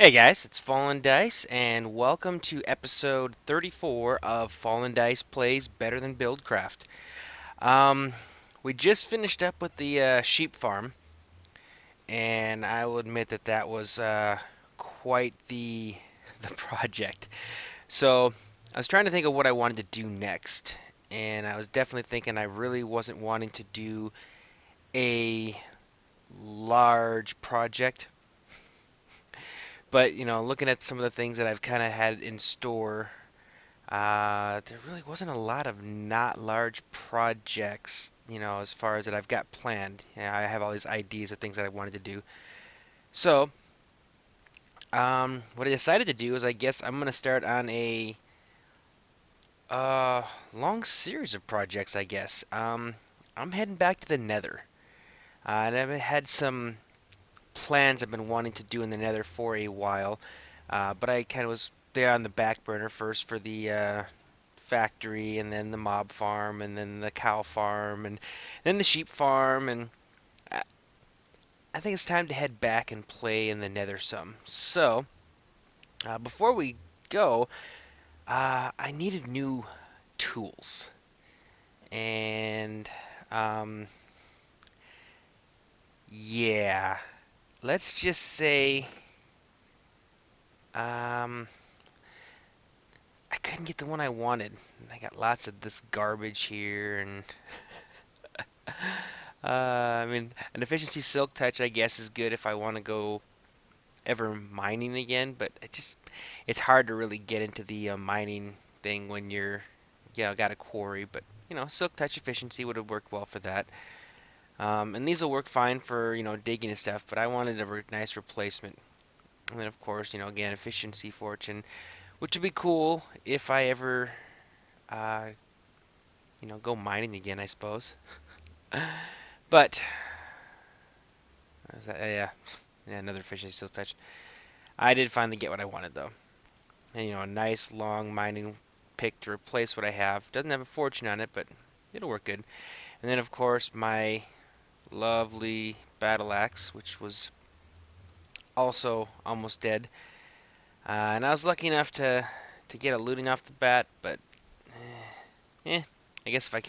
Hey guys, it's FallenDice, and welcome to episode 34 of FallenDice Plays Better Than Buildcraft. Um, we just finished up with the sheep farm, and I will admit that that was quite the project. So I was trying to think of what I wanted to do next, and I was definitely thinking I really wasn't wanting to do a large project. But looking at some of the things that I've kind of had in store, there really wasn't a lot of not large projects, as far as that I've got planned. I have all these ideas of things that I wanted to do. So, what I decided to do is I guess I'm gonna start on a uh, long series of projects. I guess. I'm heading back to the Nether, and I've had some plans I've been wanting to do in the Nether for a while, but I kind of was there on the back burner first for the factory, and then the mob farm, and then the cow farm, and then the sheep farm, and I I think it's time to head back and play in the Nether some. So, before we go, I needed new tools, and um, yeah, let's just say um, I couldn't get the one I wanted. I got lots of this garbage here, and I mean, an efficiency silk touch, I guess, is good if I want to go ever mining again, but it's hard to really get into the mining thing when you're got a quarry. But silk touch efficiency would have worked well for that. And these will work fine for digging and stuff, but I wanted a nice replacement. And then of course again efficiency fortune, which would be cool if I ever uh, go mining again, I suppose. But yeah, another efficiency silk touch. I did finally get what I wanted though. And a nice long mining pick to replace what I have. Doesn't have a fortune on it, but it'll work good. And then of course my lovely battle axe, which was also almost dead. And I was lucky enough to get a looting off the bat, but I guess if I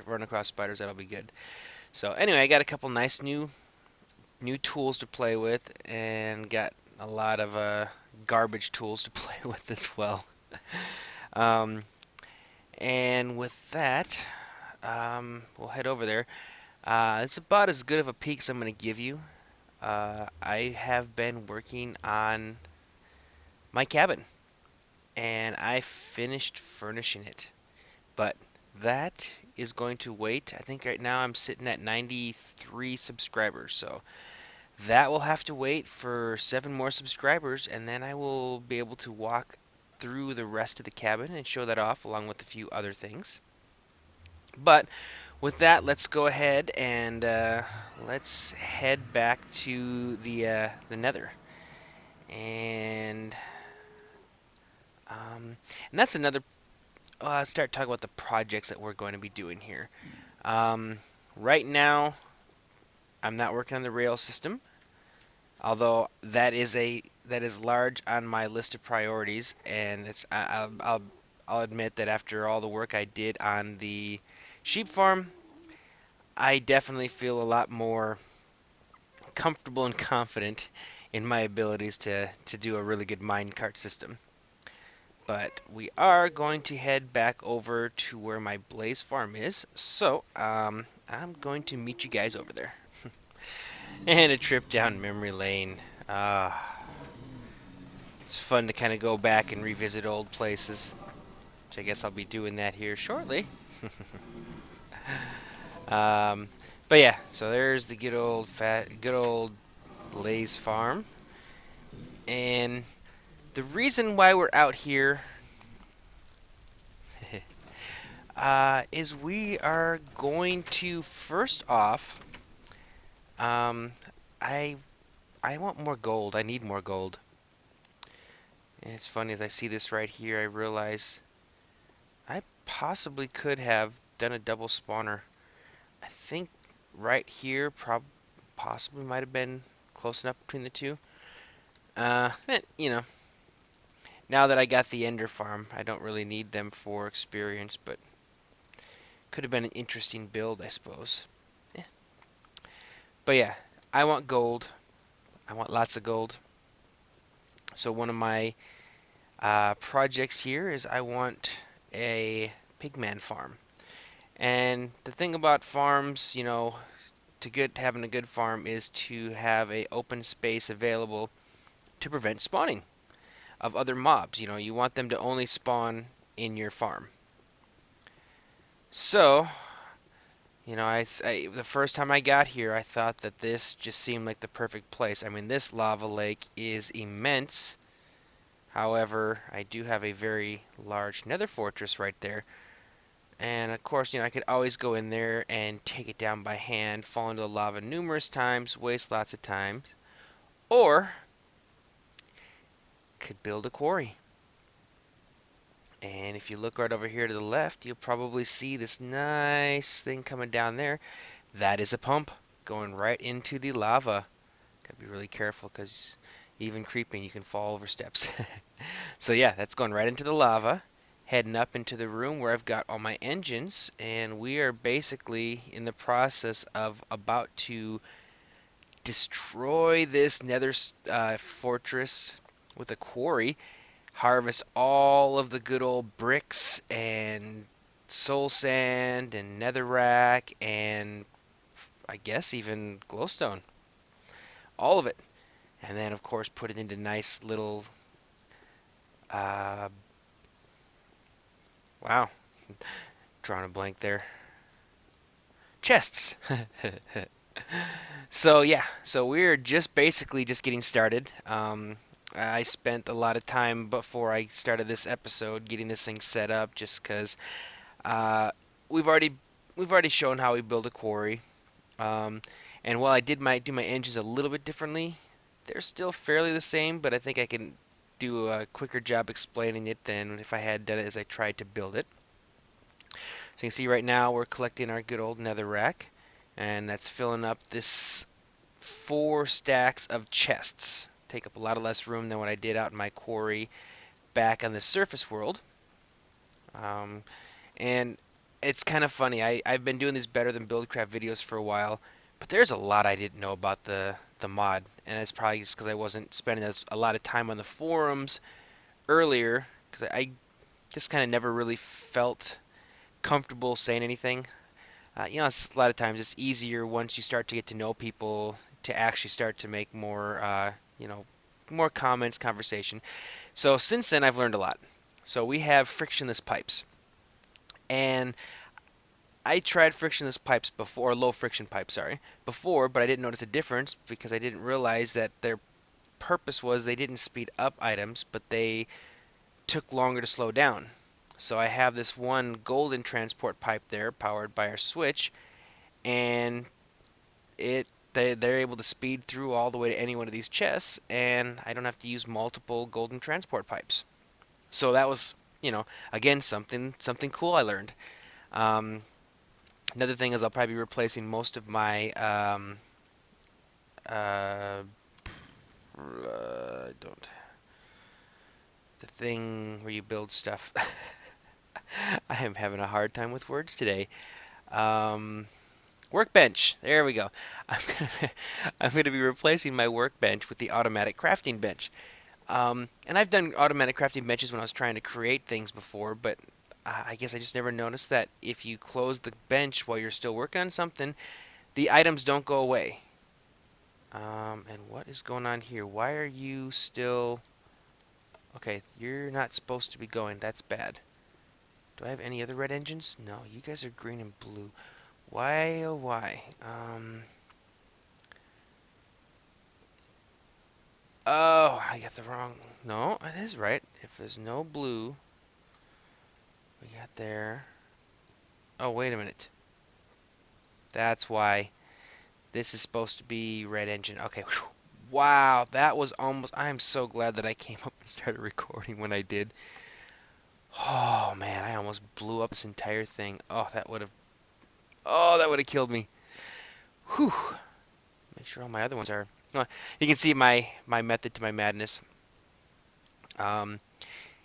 run across spiders, that'll be good. So anyway, I got a couple nice new tools to play with, and got a lot of garbage tools to play with as well. Um, and with that, we'll head over there. It's about as good of a peek as I'm going to give you. I have been working on my cabin, and I finished furnishing it. But that is going to wait. I think right now I'm sitting at 93 subscribers, so that will have to wait for 7 more subscribers, and then I will be able to walk through the rest of the cabin and show that off along with a few other things. But with that, let's go ahead and let's head back to the Nether, and and that's another. Start talking about the projects that we're going to be doing here. Um, right now, I'm not working on the rail system, although that is large on my list of priorities, and I'll admit that after all the work I did on the sheep farm, I definitely feel a lot more comfortable and confident in my abilities to do a really good minecart system. But we are going to head back over to where my blaze farm is, so I'm going to meet you guys over there. And a trip down memory lane. It's fun to kind of go back and revisit old places, which I guess I'll be doing that here shortly. um, but yeah, so there's the good old Blaze farm, and the reason why we're out here is we are going to first off, um, I I want more gold. I need more gold. And it's funny, as I see this right here, I realize I possibly could have done a double spawner. I think right here possibly might have been close enough between the two. You know, now that I got the Ender Farm, I don't really need them for experience, but could have been an interesting build, I suppose. Yeah. But yeah, I want gold. I want lots of gold. So one of my projects here is I want a pigman farm. And the thing about farms, you know, having a good farm is to have a open space available to prevent spawning of other mobs. You know, you want them to only spawn in your farm. So, you know, the first time I got here, I thought that this just seemed like the perfect place. I mean, this lava lake is immense. However, I do have a very large nether fortress right there. And of course, you know, I could always go in there and take it down by hand, fall into the lava numerous times, waste lots of time, or could build a quarry. And if you look right over here to the left, you'll probably see this nice thing coming down there. That is a pump going right into the lava. Gotta be really careful because even creeping, you can fall over steps. So yeah, that's going right into the lava, heading up into the room where I've got all my engines, and we are basically in the process of about to destroy this nether fortress with a quarry, harvest all of the good old bricks and soul sand and netherrack and I guess even glowstone. All of it. And then of course put it into nice little uh, wow, drawing a blank there. Chests. So yeah, so we're just basically just getting started. I spent a lot of time before I started this episode getting this thing set up, just because uh, we've already we've already shown how we build a quarry. Um, and while I did do my engines a little bit differently, they're still fairly the same, but I think I can do a quicker job explaining it than if I had done it as I tried to build it. So you can see right now we're collecting our good old netherrack, and that's filling up this 4 stacks of chests. Take up a lot of less room than what I did out in my quarry back on the surface world. Um, and it's kind of funny. I've been doing these better than Buildcraft videos for a while, but there's a lot I didn't know about the mod, and it's probably just because I wasn't spending a lot of time on the forums earlier, because I just kind of never really felt comfortable saying anything. You know, a lot of times it's easier once you start to get to know people to actually start to make more, you know, more comments, conversation. So since then, I've learned a lot. So we have frictionless pipes, and I tried frictionless pipes before, low friction pipes, sorry, before, but I didn't notice a difference because I didn't realize that their purpose was they didn't speed up items, but they took longer to slow down. So I have this one golden transport pipe there powered by our switch, and they're able to speed through all the way to any one of these chests, and I don't have to use multiple golden transport pipes. So that was, you know, again something cool I learned. Um, Another thing is I'll probably be replacing most of my uh, don't the thing where you build stuff. I am having a hard time with words today. Um, Workbench. There we go. I'm gonna I'm gonna be replacing my workbench with the automatic crafting bench. And I've done automatic crafting benches when I was trying to create things before, but I guess I just never noticed that if you close the bench while you're still working on something, the items don't go away. And what is going on here? Why are you still... Okay, you're not supposed to be going. That's bad. Do I have any other red engines? No, you guys are green and blue. Why, oh why? Oh, I got the wrong... No, it is right. If there's no blue, we got there... Oh, wait a minute. That's why this is supposed to be red engine. Okay, whew. Wow, that was almost... I'm so glad that I came up and started recording when I did. Oh, man, I almost blew up this entire thing. Oh, that would have... Oh, that would have killed me. Whew. Make sure all my other ones are You can see my method to my madness. Um,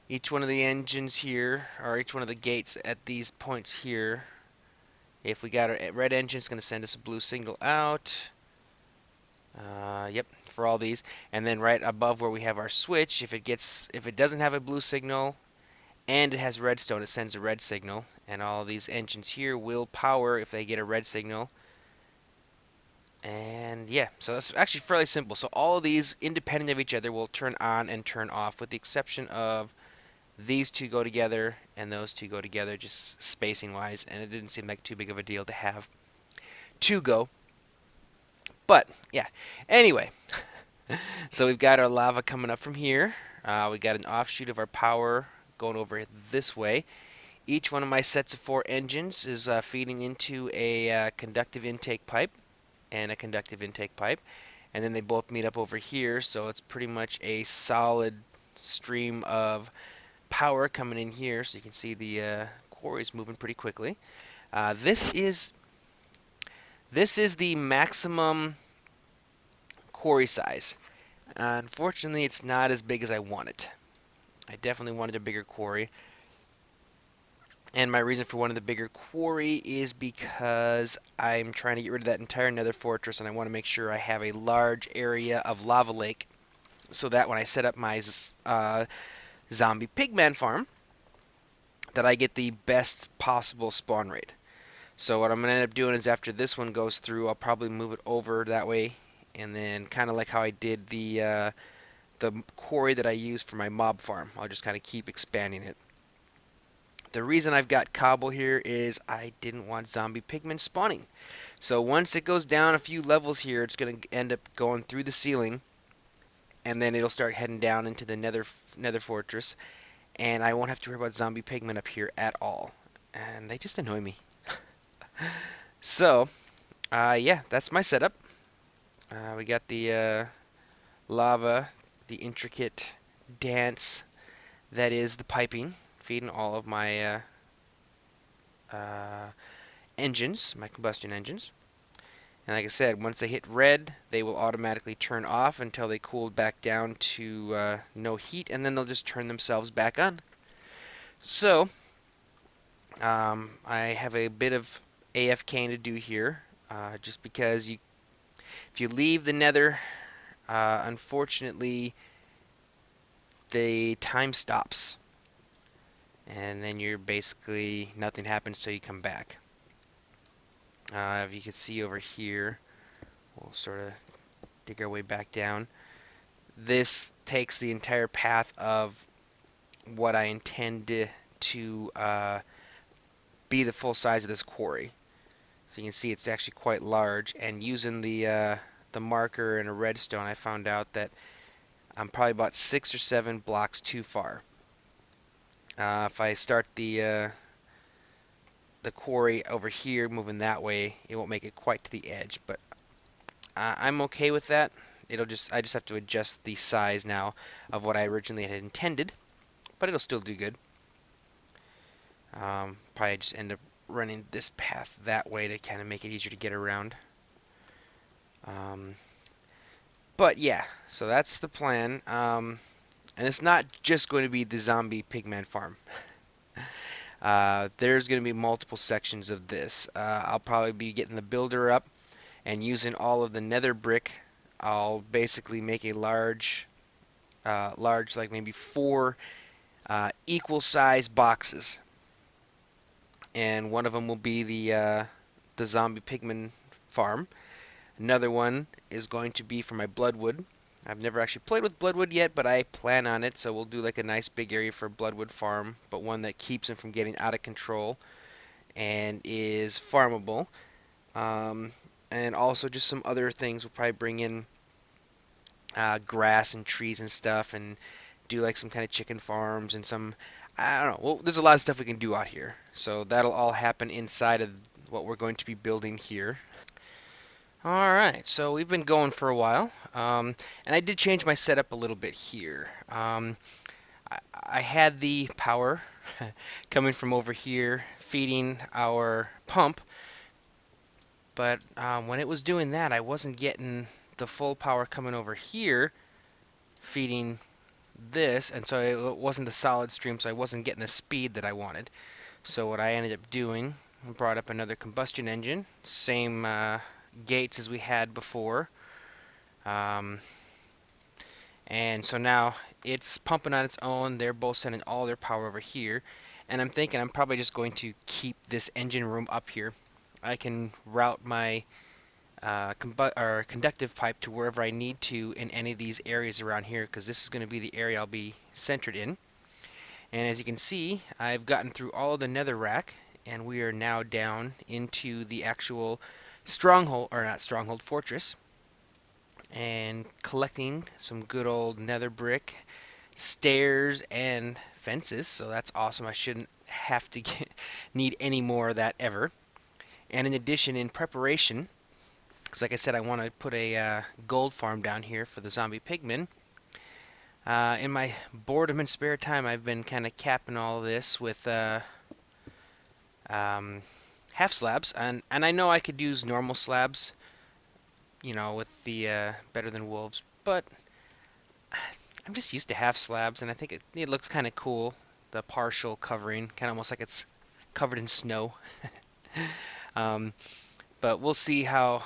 each one of the engines here, or each one of the gates at these points here, if we got a red engine, it's going to send us a blue signal out. Yep, for all these. And then right above where we have our switch, if it doesn't have a blue signal and it has redstone, it sends a red signal. And all of these engines here will power if they get a red signal. And yeah, so that's actually fairly simple. So all of these, independent of each other, will turn on and turn off, with the exception of these two go together and those two go together, just spacing wise. And it didn't seem like too big of a deal to have two go. But yeah, anyway, so we've got our lava coming up from here. We got an offshoot of our power going over this way. Each one of my sets of 4 engines is feeding into a conductive intake pipe and a conductive intake pipe, and then they both meet up over here, so it's pretty much a solid stream of power coming in here. So you can see the quarry is moving pretty quickly. This is the maximum quarry size. Unfortunately, it's not as big as I want it. I definitely wanted a bigger quarry. And my reason for wanting the bigger quarry is because I'm trying to get rid of that entire nether fortress, and I want to make sure I have a large area of lava lake so that when I set up my zombie pigman farm, that I get the best possible spawn rate. So what I'm going to end up doing is after this one goes through, I'll probably move it over that way, and then kind of like how I did the quarry that I used for my mob farm, I'll just kind of keep expanding it. The reason I've got cobble here is I didn't want zombie pigmen spawning. So once it goes down a few levels here, it's going to end up going through the ceiling, and then it'll start heading down into the nether fortress, and I won't have to worry about zombie pigmen up here at all. And they just annoy me. So, yeah, that's my setup. We got the lava, the intricate dance that is the piping, feeding all of my engines, my combustion engines. And like I said, once they hit red, they will automatically turn off until they cool back down to no heat, and then they'll just turn themselves back on. So, I have a bit of AFKing to do here, just because if you leave the nether, unfortunately, the time stops. And then you're basically, nothing happens till you come back. If you can see over here, we'll sort of dig our way back down. This takes the entire path of what I intend to be the full size of this quarry. So you can see it's actually quite large, and using the marker and a redstone, I found out that I'm probably about 6 or 7 blocks too far. If I start the quarry over here, moving that way, it won't make it quite to the edge, but I'm okay with that. I just have to adjust the size now of what I originally had intended, but it'll still do good. Probably just end up running this path that way to kind of make it easier to get around. But yeah, so that's the plan. And it's not just going to be the zombie pigman farm. There's going to be multiple sections of this. I'll probably be getting the builder up and using all of the nether brick. I'll basically make a large, like maybe 4 equal size boxes, and one of them will be the zombie pigman farm. Another one is going to be for my bloodwood. I've never actually played with bloodwood yet, but I plan on it, so we'll do like a nice big area for bloodwood farm, but one that keeps them from getting out of control and is farmable. And also just some other things. We'll probably bring in grass and trees and stuff, and do like some kind of chicken farms and some, I don't know. Well, there's a lot of stuff we can do out here. So that'll all happen inside of what we're going to be building here. Alright, so we've been going for a while, and I did change my setup a little bit here. I had the power coming from over here feeding our pump, but when it was doing that, I wasn't getting the full power coming over here, feeding this, and so it wasn't a solid stream, so I wasn't getting the speed that I wanted. So what I ended up doing, I brought up another combustion engine, same gates as we had before, um, and so now it's pumping on its own. They're both sending all their power over here, and I'm thinking I'm probably just going to keep this engine room up here. I can route my conductive pipe to wherever I need to in any of these areas around here, because this is going to be the area I'll be centered in. And as you can see, I've gotten through all of the nether rack, and we are now down into the actual stronghold, or not stronghold, fortress, and collecting some good old nether brick, stairs, and fences. So that's awesome. I shouldn't have to need any more of that ever. And in addition, in preparation, because like I said, I want to put a gold farm down here for the zombie pigmen. In my boredom and spare time, I've been kind of capping all this with half slabs, and I know I could use normal slabs, you know, with the better than wolves, but I'm just used to half slabs, and I think it looks kind of cool. The partial covering, kind of almost like it's covered in snow. um, but we'll see how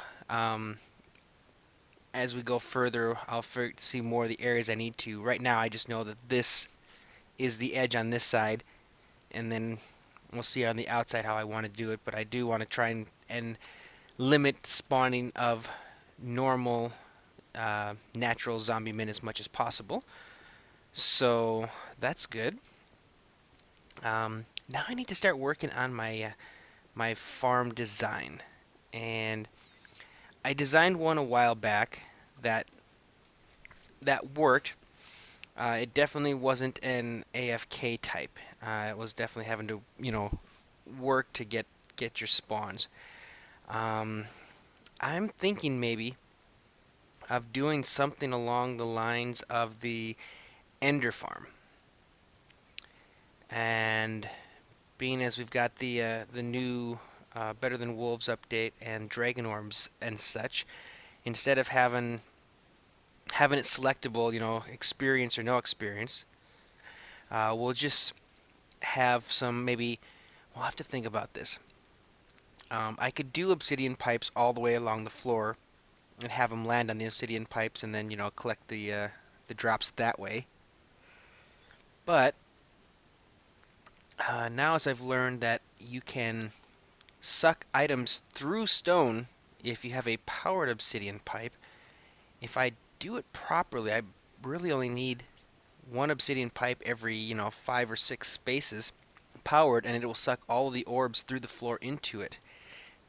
as we go further, I'll see more of the areas I need to. Right now, I just know that this is the edge on this side, and then we'll see on the outside how I want to do it. But I do want to try and limit spawning of normal natural zombie men as much as possible. So that's good. Now I need to start working on my my farm design, and I designed one a while back that worked. It definitely wasn't an AFK type. It was definitely having to, you know, work to get your spawns. Um, I'm thinking maybe of doing something along the lines of the Ender farm. And being as we've got the new Better Than Wolves update and Dragon Orbs and such, instead of having it selectable, you know, experience or no experience, we'll just have some maybe. We'll have to think about this. I could do obsidian pipes all the way along the floor and have them land on the obsidian pipes, and then, you know, collect the drops that way. But now, as I've learned that you can suck items through stone if you have a powered obsidian pipe, if I do it properly, I really only need one obsidian pipe every, you know, 5 or 6 spaces powered, and it will suck all of the orbs through the floor into it.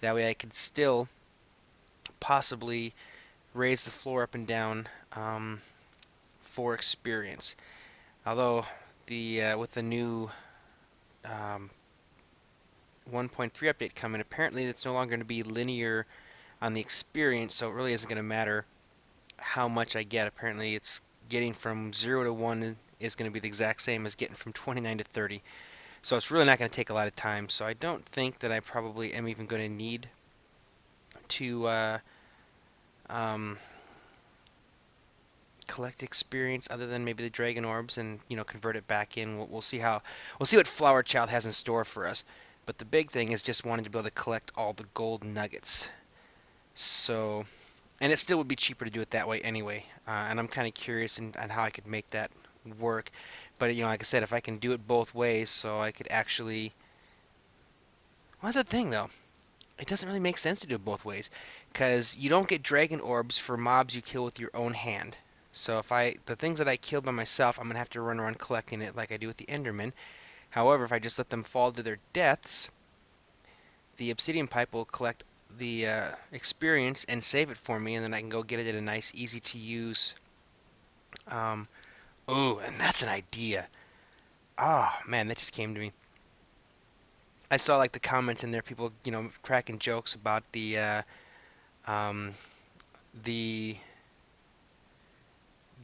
That way I could still possibly raise the floor up and down for experience. Although the with the new 1.3 update coming, apparently it's no longer going to be linear on the experience, so it really isn't going to matter how much I get. Apparently it's getting from 0 to 1 is going to be the exact same as getting from 29 to 30. So it's really not going to take a lot of time. So I don't think that I probably am even going to need to um, collect experience other than maybe the Dragon Orbs and, you know, convert it back in. We'll see what Flower Child has in store for us. But the big thing is just wanting to be able to collect all the gold nuggets. So, and it still would be cheaper to do it that way anyway. And I'm kind of curious on how I could make that work. But, you know, like I said, if I can do it both ways, so I could actually. What's the thing though? It doesn't really make sense to do it both ways, because you don't get dragon orbs for mobs you kill with your own hand. So if the things that I kill by myself, I'm gonna have to run around collecting it like I do with the Enderman. However, if I just let them fall to their deaths, the obsidian pipe will collect the experience and save it for me, and then I can go get it in a nice, easy to use. Oh, and that's an idea. Oh man, that just came to me. I saw like the comments in there, people, you know, cracking jokes about um, the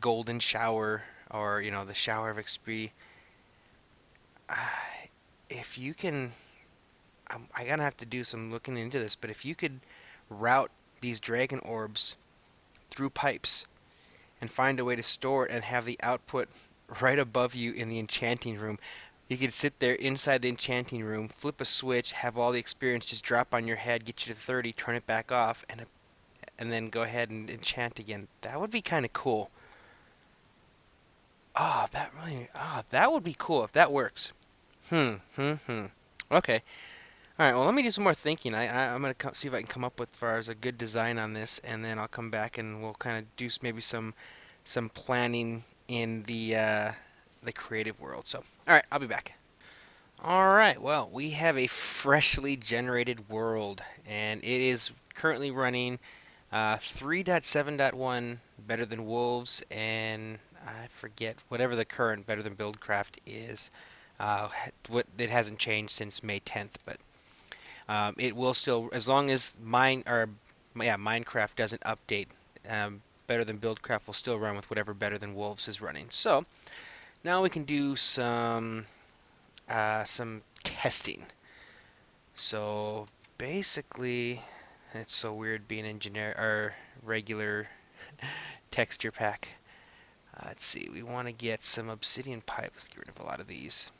golden shower, or, you know, the shower of XP. Uh, if you can, I gotta have to do some looking into this, but if you could route these dragon orbs through pipes and find a way to store it and have the output right above you in the enchanting room. You could sit there inside the enchanting room, flip a switch, have all the experience just drop on your head, get you to 30, turn it back off, and then go ahead and enchant again. That would be kind of cool. That would be cool if that works. Okay. All right. Well, let me do some more thinking. I'm gonna see if I can come up with as far as a good design on this, and then I'll come back and we'll kind of do maybe some planning in the creative world. So, all right, I'll be back. All right. Well, we have a freshly generated world, and it is currently running 3.7.1 Better Than Wolves, and I forget whatever the current Better Than Buildcraft is. What it hasn't changed since May 10th, but it will still, as long as Minecraft doesn't update. Better Than Buildcraft will still run with whatever Better Than Wolves is running. So now we can do some testing. So basically, it's so weird being in regular texture pack. Let's see, we want to get some obsidian pipe. Let's get rid of a lot of these.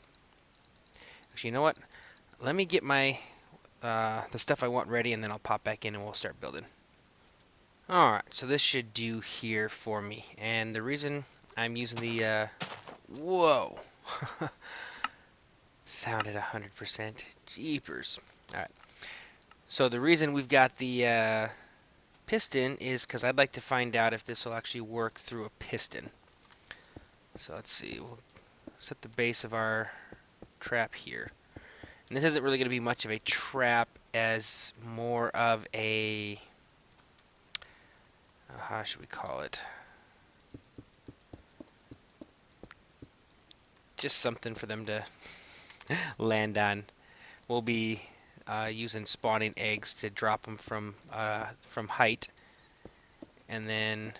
Actually, you know what? Let me get my the stuff I want ready, and then I'll pop back in and we'll start building. Alright, so this should do here for me. And the reason I'm using the whoa. Sounded 100%. Jeepers. Alright. So the reason we've got the piston is because I'd like to find out if this will actually work through a piston. So let's see. We'll set the base of our trap here. And this isn't really going to be much of a trap as more of a... how should we call it? Just something for them to land on. We'll be using spawning eggs to drop them from height, and then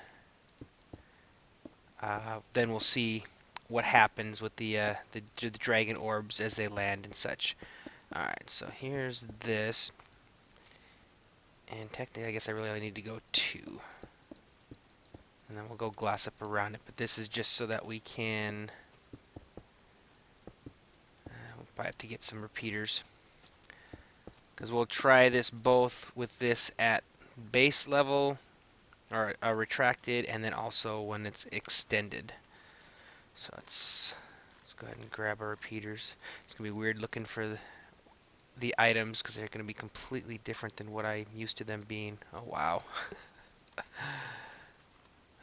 we'll see what happens with the dragon orbs as they land and such. All right, so here's this, and technically, I guess I really only need to go 2, and then we'll go glass up around it. But this is just so that we can. We'll probably have to get some repeaters, because we'll try this both with this at base level, or retracted, and then also when it's extended. So let's go ahead and grab our repeaters. It's gonna be weird looking for the items because they're gonna be completely different than what I'm used to them being. Oh wow.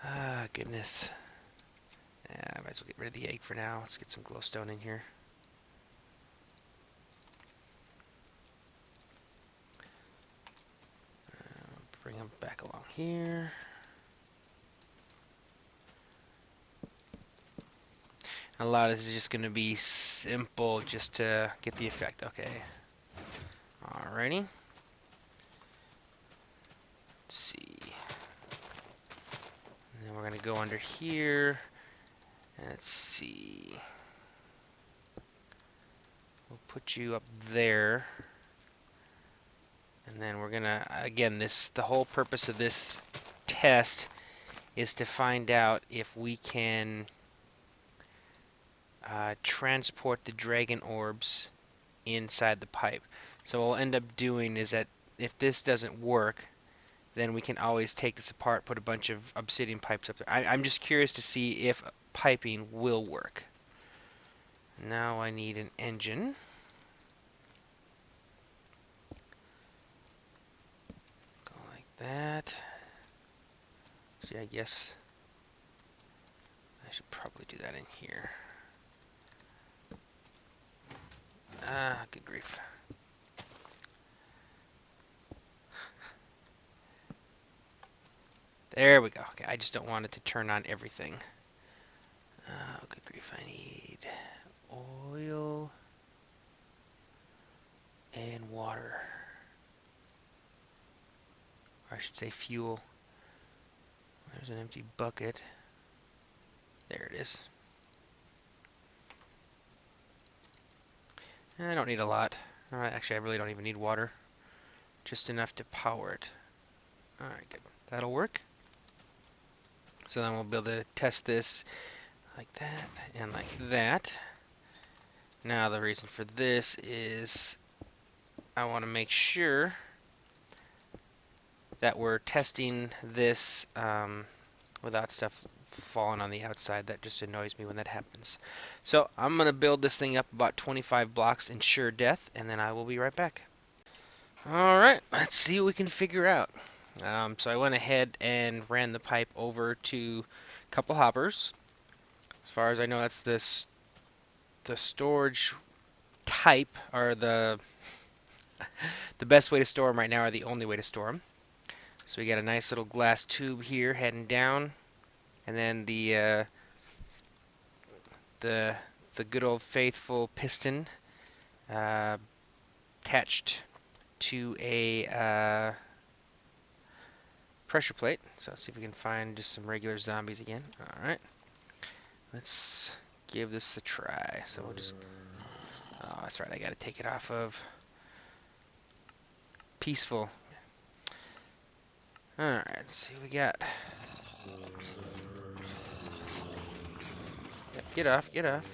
Ah, goodness. Yeah, I might as well get rid of the egg for now. Let's get some glowstone in here. Bring them back along here. A lot of this is just going to be simple just to get the effect. Okay. Alrighty. Let's see. And then we're going to go under here. Let's see. We'll put you up there. And then we're going to, again, the whole purpose of this test is to find out if we can transport the dragon orbs inside the pipe. So what we'll end up doing is that if this doesn't work, then we can always take this apart, put a bunch of obsidian pipes up there. I'm just curious to see if piping will work. Now I need an engine. Go like that. See, I guess I should probably do that in here. Ah, good grief. There we go. Okay, I just don't want it to turn on everything. Oh, good grief. I need oil and water. Or I should say fuel. There's an empty bucket. There it is. I don't need a lot. Alright, actually I really don't even need water. Just enough to power it. Alright, good. That'll work. So then we'll be able to test this like that and like that. Now the reason for this is I want to make sure that we're testing this without stuff falling on the outside. That just annoys me when that happens. So I'm going to build this thing up about 25 blocks in sure death, and then I will be right back. Alright, let's see what we can figure out. So I went ahead and ran the pipe over to a couple hoppers. As far as I know, that's the storage type, or the best way to store them right now, or the only way to store them. So we got a nice little glass tube here heading down, and then the good old faithful piston uh, attached to a pressure plate. So let's see if we can find just some regular zombies again. Alright, let's give this a try. So we'll just, oh that's right, I gotta take it off of peaceful. Alright, let's see what we got. Get off, get off.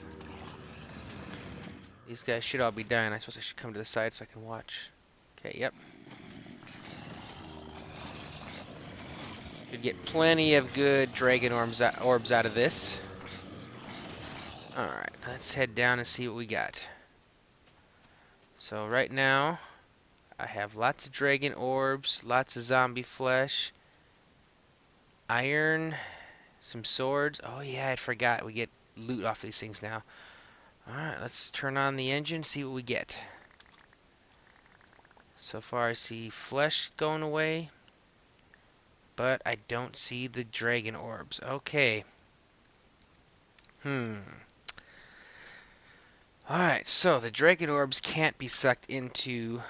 These guys should all be dying. I suppose I should come to the side so I can watch. Okay, yep. Should get plenty of good Dragon Orbs out of this. Alright, let's head down and see what we got. So right now, I have lots of Dragon Orbs, lots of zombie flesh, iron, some swords. Oh yeah, I forgot. We get loot off these things now. Alright, let's turn on the engine, see what we get. So far I see flesh going away, but I don't see the Dragon Orbs. Okay. Alright, so the Dragon Orbs can't be sucked into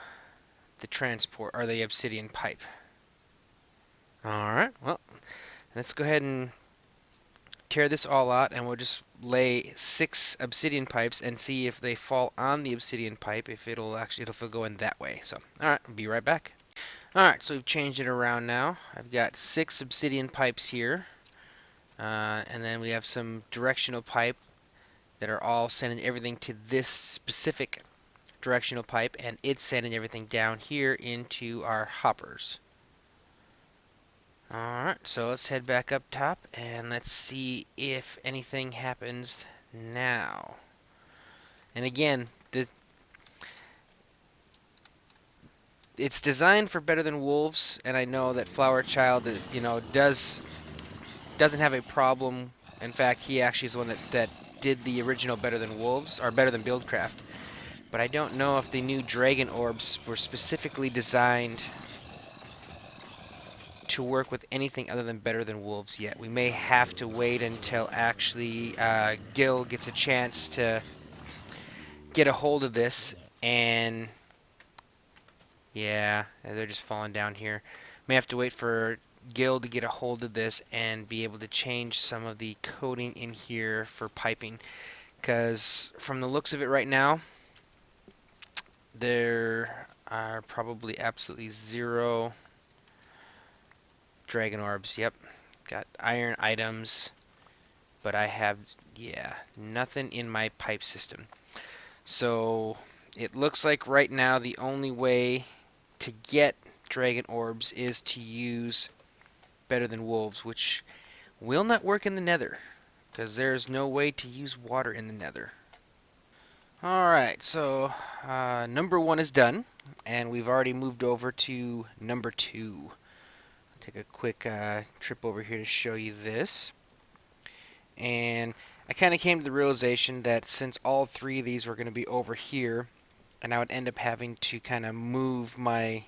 the transport, or the obsidian pipe. Alright, well, let's go ahead and tear this all out, and we'll just lay 6 obsidian pipes and see if they fall on the obsidian pipe, if it'll go in that way. So, alright, I'll be right back. Alright, so we've changed it around now. I've got 6 obsidian pipes here, and then we have some directional pipe that are all sending everything to this specific directional pipe, and it's sending everything down here into our hoppers. Alright, so let's head back up top and let's see if anything happens now. And again, it's designed for better than wolves, and I know that Flower Child, doesn't have a problem. In fact, he actually is the one that did the original Better Than Wolves, or Better Than Buildcraft. But I don't know if the new Dragon Orbs were specifically designed to work with anything other than Better Than Wolves yet. We may have to wait until actually Gil gets a chance to get a hold of this, and yeah, they're just falling down here. May have to wait for Gil to get a hold of this and be able to change some of the coding in here for piping, because from the looks of it right now, there are probably absolutely 0 Dragon Orbs. Yep, got iron items, but I have, yeah, nothing in my pipe system. So it looks like right now the only way to get Dragon Orbs is to use Better Than Wolves, which will not work in the Nether, because there's no way to use water in the Nether. Alright, so number 1 is done, and we've already moved over to number 2. Take a quick trip over here to show you this. And I kind of came to the realization that since all 3 of these were going to be over here, and I would end up having to kind of move my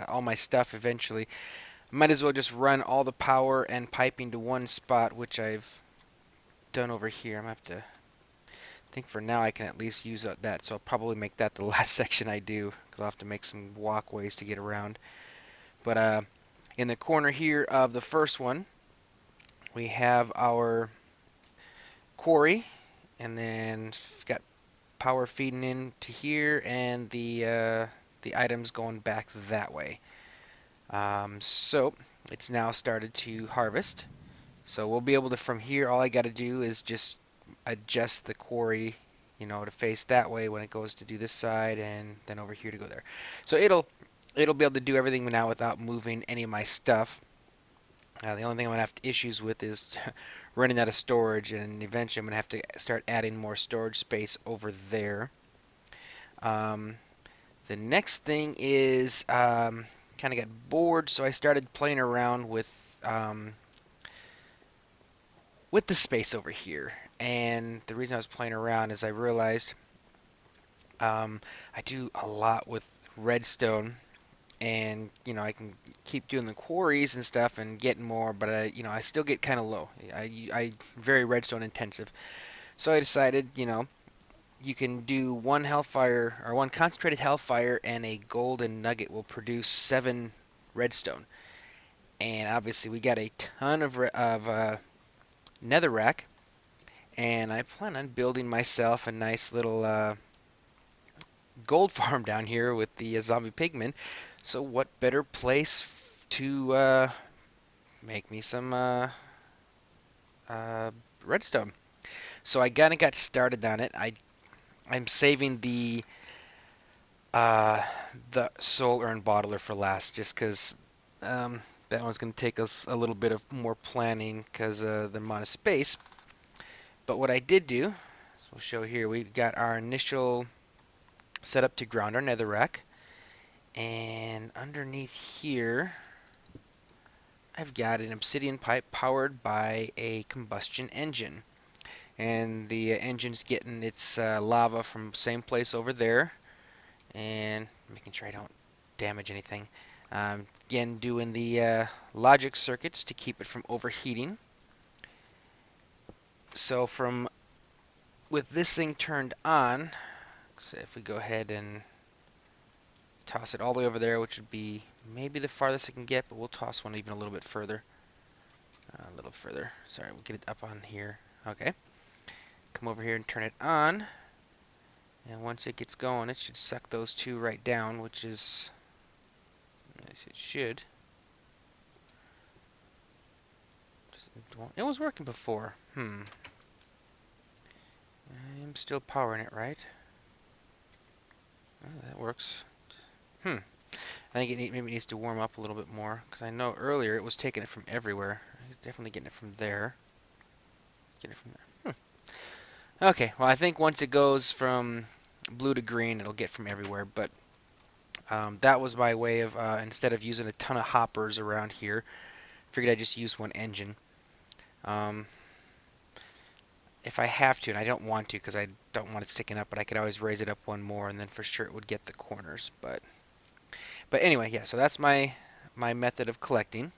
all my stuff eventually, I might as well just run all the power and piping to one spot, which I've done over here. I'm going to have to think for now I can at least use that, so I'll probably make that the last section I do, because I'll have to make some walkways to get around. But in the corner here of the first one, we have our quarry, and then got power feeding into here, and the items going back that way. So it's now started to harvest. So we'll be able to, from here, all I got to do is just adjust the quarry, to face that way when it goes to do this side, and then over here to go there. So it'll be able to do everything now without moving any of my stuff. The only thing I'm gonna have issues with is running out of storage, and eventually I'm gonna have to start adding more storage space over there. Um, the next thing is kind of got bored, so I started playing around um, with the space over here. And the reason I was playing around is I realized I do a lot with redstone, and I can keep doing the quarries and stuff and getting more, but I still get kind of low. I very redstone intensive, so I decided, you can do one hellfire or one concentrated hellfire, and a golden nugget will produce 7 redstone. And obviously we got a ton of netherrack, and I plan on building myself a nice little gold farm down here with the zombie pigmen. So what better place to make me some uh, redstone? So I kind of got started on it. I'm saving uh, the soul urn bottler for last, just because that one's going to take us a little bit of more planning because the amount of space. But what I did do, so we'll show here, we got our initial setup to ground our netherrack, and underneath here I've got an obsidian pipe powered by a combustion engine. And the engine's getting its lava from the same place over there, and making sure I don't damage anything. Again, doing the logic circuits to keep it from overheating. So with this thing turned on, so if we go ahead and toss it all the way over there, which would be maybe the farthest I can get, but we'll toss one even a little bit further. A little further. Sorry, we'll get it up on here. Okay. Come over here and turn it on. And once it gets going, it should suck those 2 right down, which is, it should. It was working before. I'm still powering it, right? Oh, that works. I think maybe it needs to warm up a little bit more, because I know earlier it was taking it from everywhere. It's definitely getting it from there. Get it from there. Okay, well I think once it goes from blue to green, it'll get from everywhere. But that was my way of, instead of using a ton of hoppers around here, figured I'd just use one engine. If I have to, and I don't want to because I don't want it sticking up, but I could always raise it up one more, and then for sure it would get the corners. But anyway, yeah. So that's my method of collecting.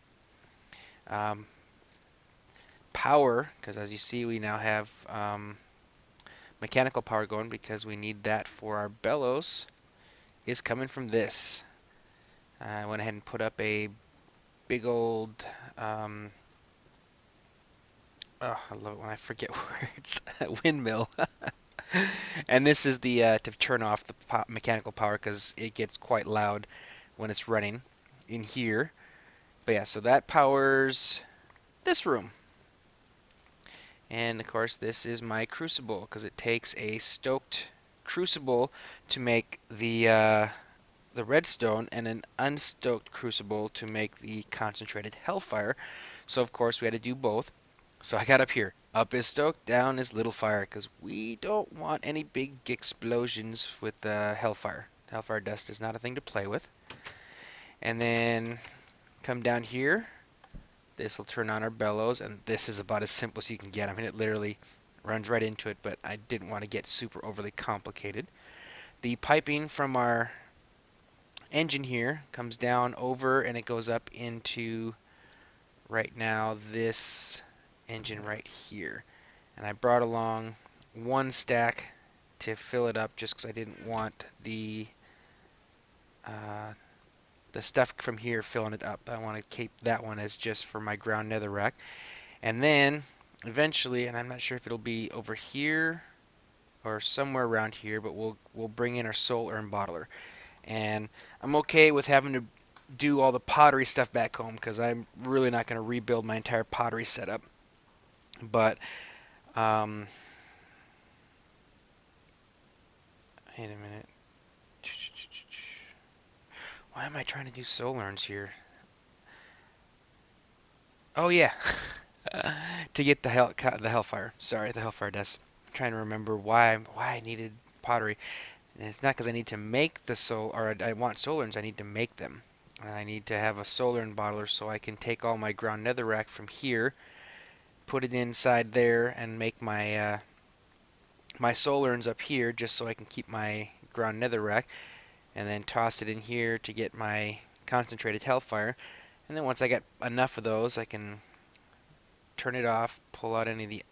Power, because as you see, we now have mechanical power going because we need that for our bellows. Is coming from this. I went ahead and put up a big old. Oh, I love it when I forget words. Windmill. And this is the to turn off the mechanical power because it gets quite loud when it's running in here. But yeah, so that powers this room. And of course this is my crucible because it takes a stoked crucible to make the redstone, and an unstoked crucible to make the concentrated hellfire. So of course we had to do both. So I got up here. Up is stoked, down is little fire, because we don't want any big explosions with hellfire. Hellfire dust is not a thing to play with. And then come down here. This will turn on our bellows, and this is about as simple as you can get. I mean, it literally runs right into it, but I didn't want to get super overly complicated. The piping from our engine here comes down over, and it goes up into, right now, this engine right here. And I brought along one stack to fill it up just because I didn't want the stuff from here filling it up. I want to keep that one as just for my ground netherrack. And then eventually, and I'm not sure if it'll be over here or somewhere around here, but we'll bring in our soul urn bottler. And I'm okay with having to do all the pottery stuff back home because I'm really not going to rebuild my entire pottery setup. But um, wait a minute. Why am I trying to do soul urns here? Oh yeah, to get the hellfire. Sorry, the hellfire dust. I'm trying to remember why I needed pottery. And it's not because I need to make the soul or I want soul urns. I need to make them. I need to have a soul urn bottler so I can take all my ground netherrack from here, put it inside there, and make my soul urns up here just so I can keep my ground netherrack, and then toss it in here to get my concentrated hellfire. And then once I get enough of those, I can turn it off, pull out any of the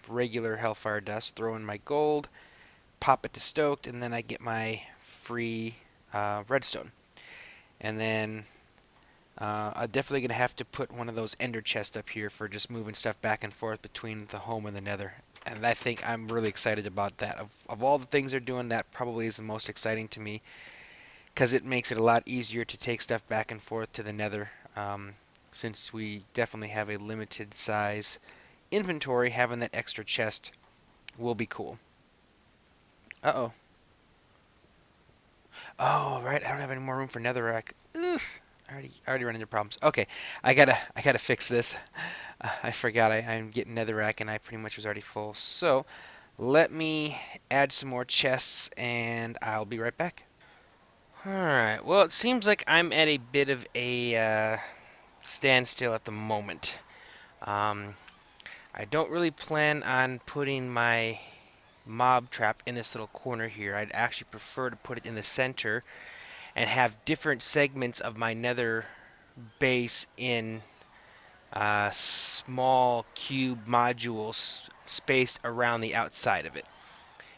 regular hellfire dust, throw in my gold, pop it to stoked, and then I get my free redstone. And then I'm definitely going to have to put one of those ender chests up here for just moving stuff back and forth between the home and the nether. And I think I'm really excited about that. Of all the things they're doing, that probably is the most exciting to me because it makes it a lot easier to take stuff back and forth to the nether. Since we definitely have a limited size inventory, having that extra chest will be cool. Uh-oh. Oh, right. I don't have any more room for netherrack. Oof. I already run into problems. Okay, I gotta fix this. I forgot I'm getting netherrack and I pretty much was already full. So let me add some more chests and I'll be right back. Alright, well it seems like I'm at a bit of a standstill at the moment. Um, I don't really plan on putting my mob trap in this little corner here. I'd actually prefer to put it in the center and have different segments of my nether base in small cube modules spaced around the outside of it.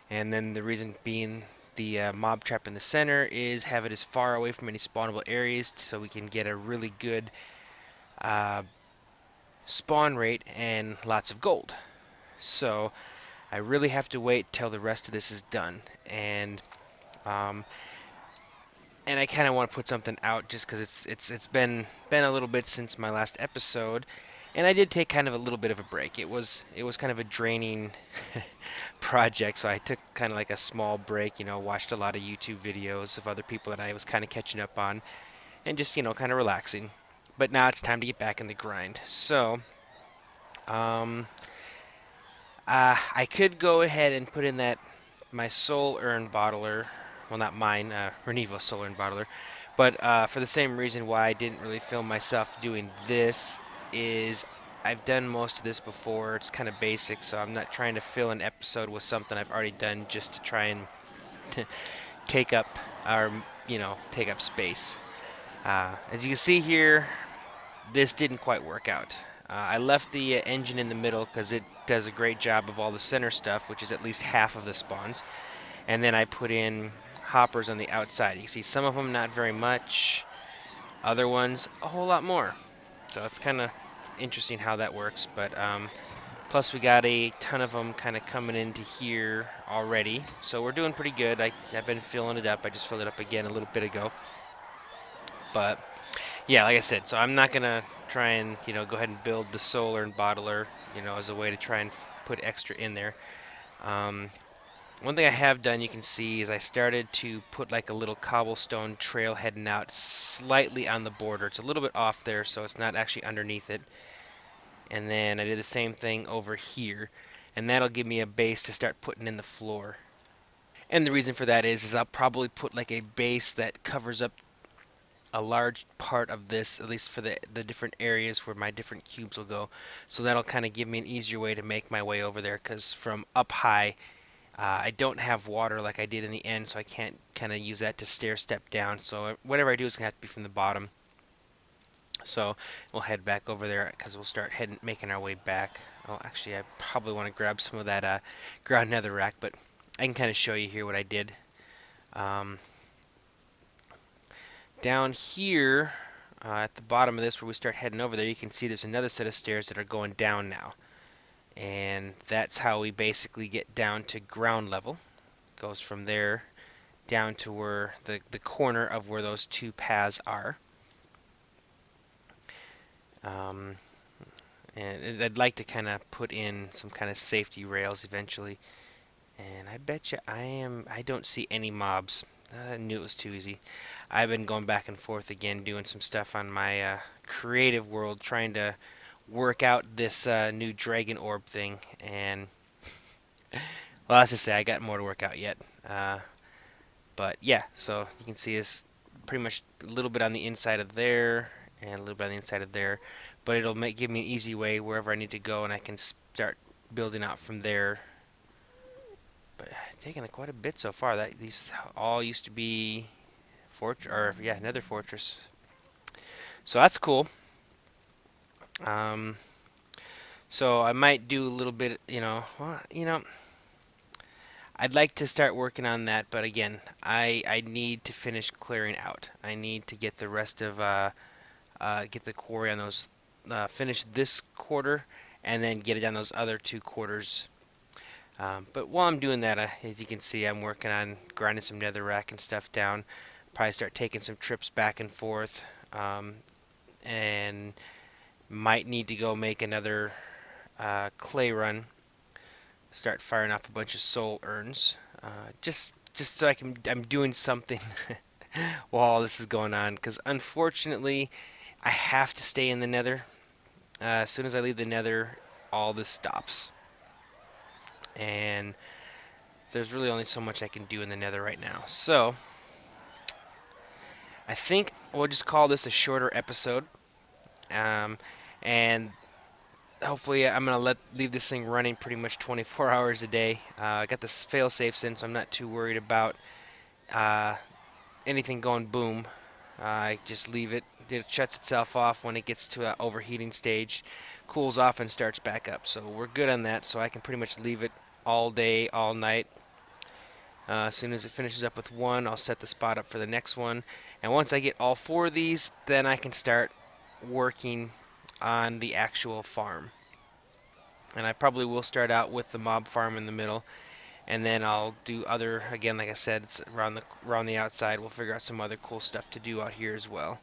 And then the reason being the mob trap in the center is have it as far away from any spawnable areas so we can get a really good uh, spawn rate and lots of gold. So I really have to wait till the rest of this is done. Um, and I kind of want to put something out just because it's been a little bit since my last episode, and I did take kind of a little bit of a break. It was kind of a draining project, so I took kind of like a small break. Watched a lot of YouTube videos of other people that I was kind of catching up on, and just kind of relaxing. But now it's time to get back in the grind. So, um, I could go ahead and put in that my soul urn bottler. Well, not mine, Renevo's soul urn bottler. But for the same reason why I didn't really film myself doing this is I've done most of this before. It's kind of basic, so I'm not trying to fill an episode with something I've already done just to try and take up our, take up space. As you can see here, this didn't quite work out. I left the engine in the middle because it does a great job of all the center stuff, which is at least half of the spawns. And then I put in hoppers on the outside. You can see some of them not very much, other ones a whole lot more. So it's kind of interesting how that works. But plus we got a ton of them kind of coming into here already. So we're doing pretty good. I've been filling it up. I just filled it up again a little bit ago. But yeah, like I said, so I'm not gonna try and go ahead and build the solar and bottler as a way to try and put extra in there. Um, One thing I have done, you can see, is I started to put like a little cobblestone trail heading out slightly on the border. It's a little bit off there, so it's not actually underneath it. And then I did the same thing over here, and that'll give me a base to start putting in the floor. And the reason for that is I'll probably put like a base that covers up a large part of this, at least for the different areas where my different cubes will go. So that'll kind of give me an easier way to make my way over there, because from up high, I don't have water like I did in the end, so I can't kind of use that to stair step down. So whatever I do is going to have to be from the bottom. So we'll head back over there because we'll start making our way back. Oh, actually, I probably want to grab some of that ground netherrack, but I can kind of show you here what I did. Um, Down here, at the bottom of this where we start heading over there, you can see there's another set of stairs that are going down now. And that's how we basically get down to ground level. Goes from there down to where the corner of where those two paths are. Um, and I'd like to kind of put in some kind of safety rails eventually. And I bet you I don't see any mobs. I knew it was too easy. I've been going back and forth again, doing some stuff on my creative world, trying to work out this new Dragon Orb thing. And, well, as I say, I got more to work out yet. But yeah, so you can see it's pretty much a little bit on the inside of there, and a little bit on the inside of there. But it'll give me an easy way wherever I need to go, and I can start building out from there. But taking quite a bit so far. These all used to be Nether Fortress. So that's cool. Um, so I might do a little bit, I'd like to start working on that, but again, I need to finish clearing out. I need to get the rest of get the quarry on those finish this quarter, and then get it on those other 2 quarters. But while I'm doing that, as you can see, I'm working on grinding some netherrack and stuff down. Probably start taking some trips back and forth, and might need to go make another clay run. Start firing off a bunch of soul urns, just so I'm doing something while all this is going on. Because unfortunately, I have to stay in the Nether. As soon as I leave the Nether, all this stops, and there's really only so much I can do in the Nether right now. So I think we'll just call this a shorter episode, and hopefully I'm gonna leave this thing running pretty much 24 hours a day. I got the fail safes in, so I'm not too worried about uh, anything going boom. I just leave it. It shuts itself off when it gets to an overheating stage, cools off, and starts back up. So we're good on that. So I can pretty much leave it all day, all night. As soon as it finishes up with one, I'll set the spot up for the next one. And once I get all 4 of these, then I can start working on the actual farm. And I probably will start out with the mob farm in the middle, and then I'll do other, again, like I said, it's around the outside. We'll figure out some other cool stuff to do out here as well.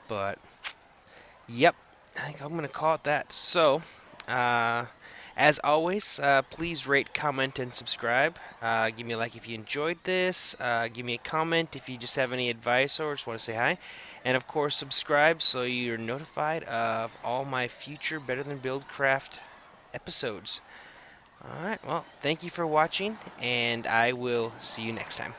But yep, I think I'm gonna call it that. So as always, please rate, comment, and subscribe. Give me a like if you enjoyed this. Give me a comment if you just have any advice or just want to say hi. And of course, subscribe so you're notified of all my future Better Than Buildcraft episodes. Alright, well, thank you for watching, and I will see you next time.